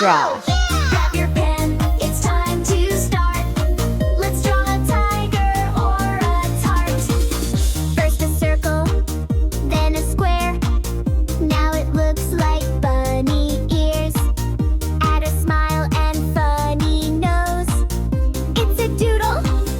draw. Grab your pen, it's time to start. Let's draw a tiger or a tart. First a circle, then a square. Now it looks like bunny ears. Add a smile and funny nose. It's a doodle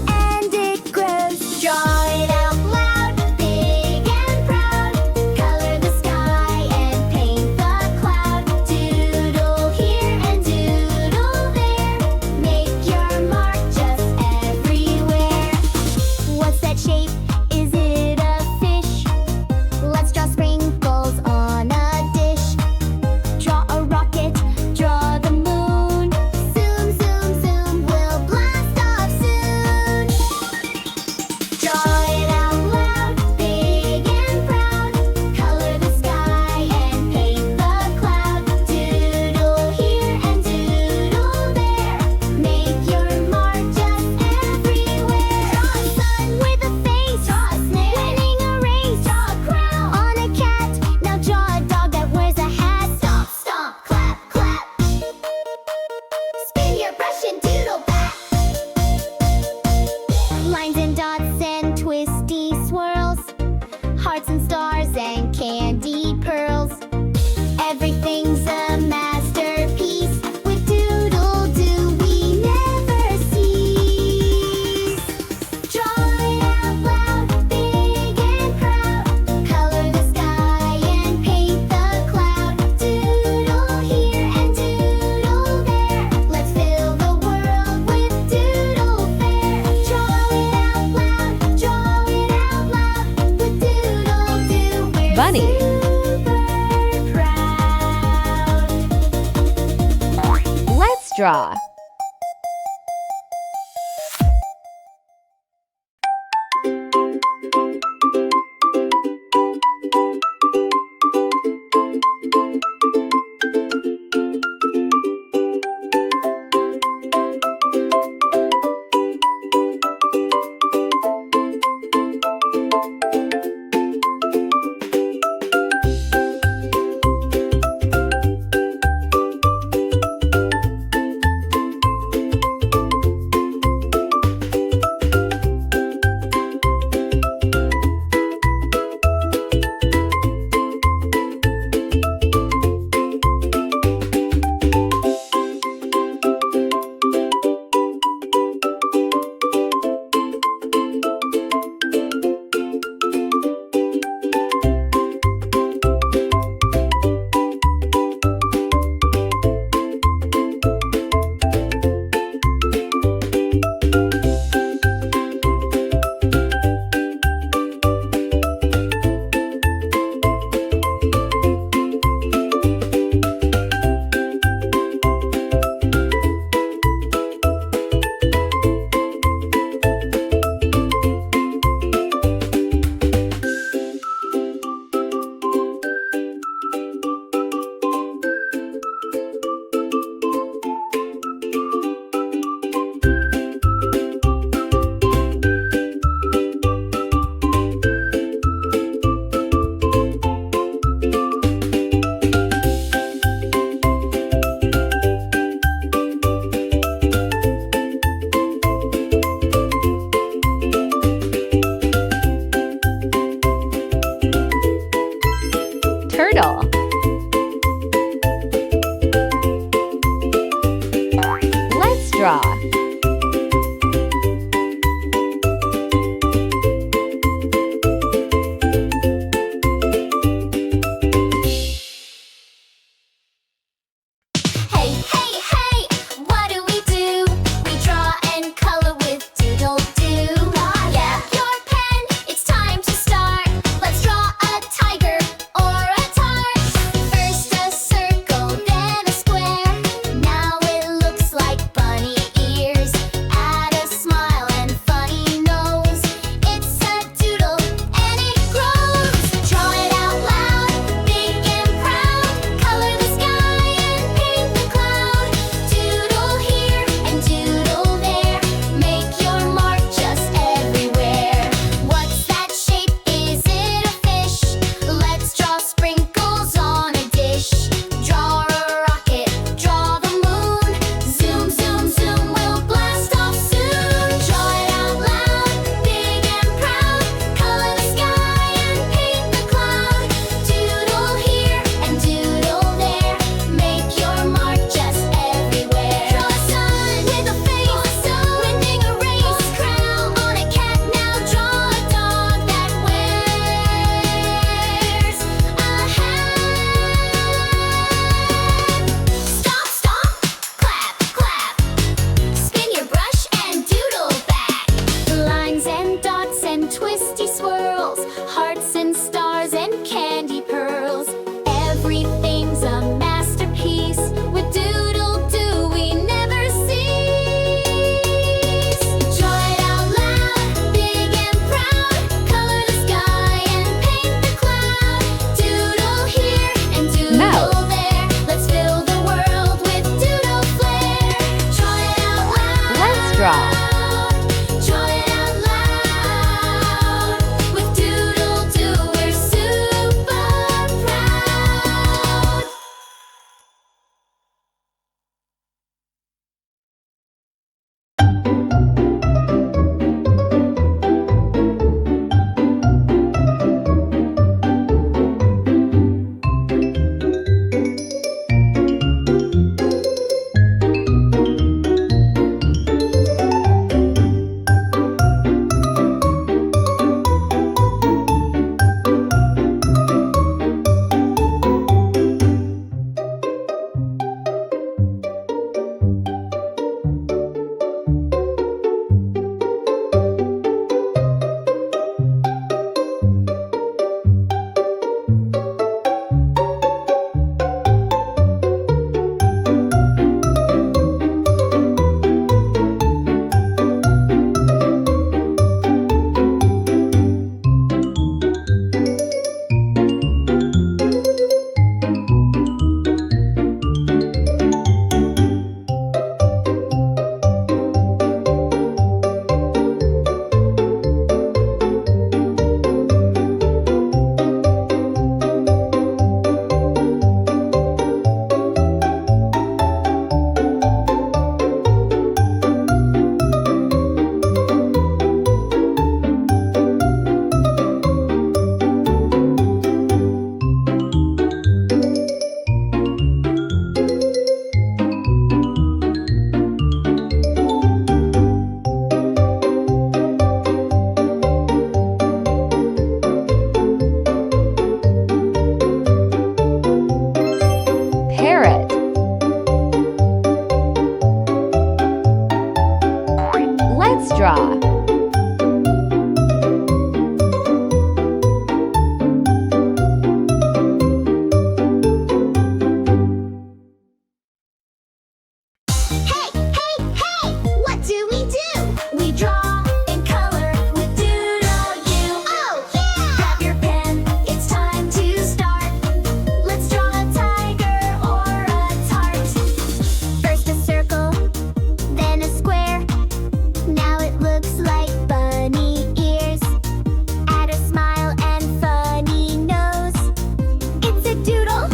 and it grows. Draw it out loud, big and proud. Color the sky and paint the cloud. Doodle here and doodle there. Make your mark just everywhere. What's that shape? Is it a fish? Let's draw sprinkles on a dish. Draw a rocket, draw the moon. Zoom, zoom, zoom, we'll blast off soon. Draw it out loud, big and proud. Color the sky and paint the cloud. Doodle here and doodle there. Make your mark just everywhere. Draw a sun with a face. Draw a snake winning a race. Draw a crown on a cat. Now draw a dog that wears a hat. Stomp, stomp, clap, clap. Spin your brush and doodle back. Lines and dots and twisty swirls. Hearts and stars and candy pearls. Everything's a masterpiece. With DoodleDoo we never cease. Draw it out loud, big and proud. Color the sky and paint the cloud. Doodle here and doodle there. Let's fill the world with doodle fair. Draw it out loud, draw it out loud. With DoodleDoo we're Bunny. super proud. Let's draw. Turtle. Let's draw. Hey, hey, hey, what do? We draw and color with DoodleDoo. Yeah, your pen, it's time to start. Let's draw a tiger or a tart. First a circle, then a square. Now it looks like bunny ears. draw. Draw it out loud. With DoodleDoo, we're super proud. Parrot. Let's draw. Hey, hey, hey! What do? We draw in color with DoodleDoo. Oh, yeah! Grab your pen, it's time to start. Let's draw a tiger or a tart. First a circle, then a square. Now it looks like bunny ears. Add a smile and funny nose. It's a doodle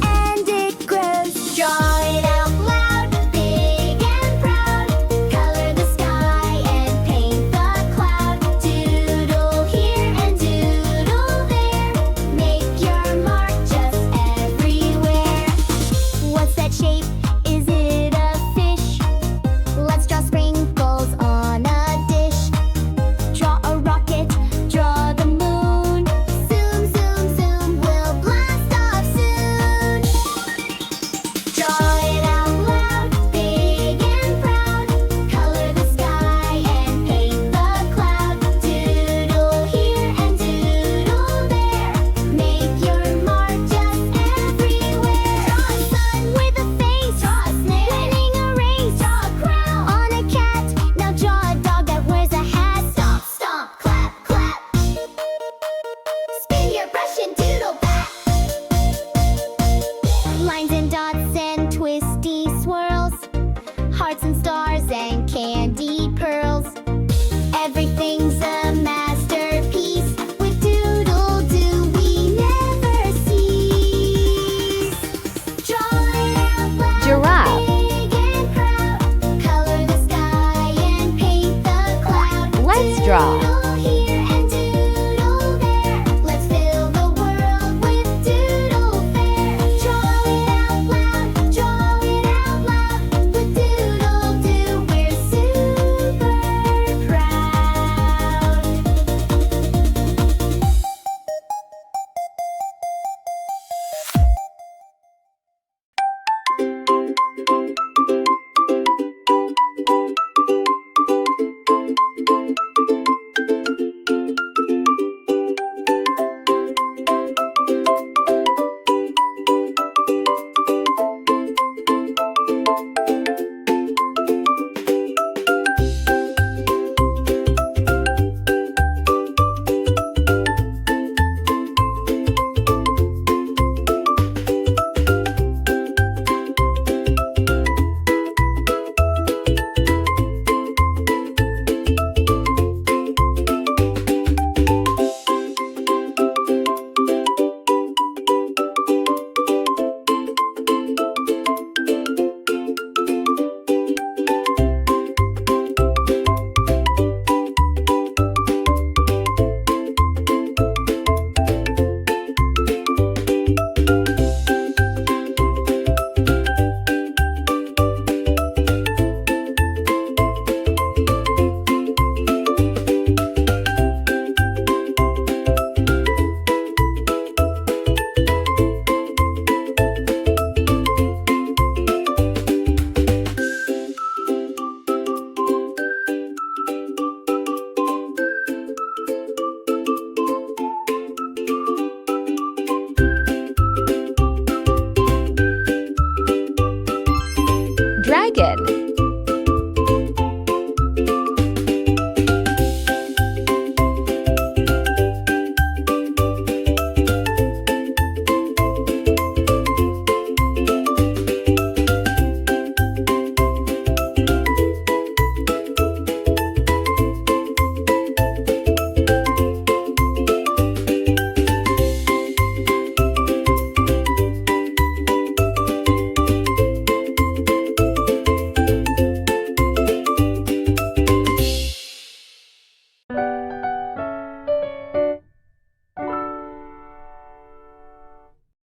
and it grows. Draw it out loud, big and proud. Color the sky and paint the cloud. Doodle here and doodle there. Make your mark just everywhere. What's that shape? Is it a fish? Let's draw sprinkles on a dish. Draw a rocket, draw the moon. Zoom, zoom, zoom, we'll blast off soon. Draw it out loud, big and proud. Color the sky and paint the cloud. Doodle here and doodle there. Make your mark just everywhere. Draw a sun with a face. Draw a snake winning a race. Draw a crown on a cat. Now draw a dog that wears a hat. Stomp, stomp, clap, clap. Spin your brush and doodle back. Lines and dots and twisty swirls. Hearts and stars and candy pearls. Everything's a masterpiece. With DoodleDoo we never cease. Draw it out loud, Giraffe. big and proud. Color the sky and paint the cloud. Let's draw. Doodle here and doodle there. Let's fill the world with doodle fair. Draw it out loud, draw it out loud. With DoodleDoo we're super proud. dragon.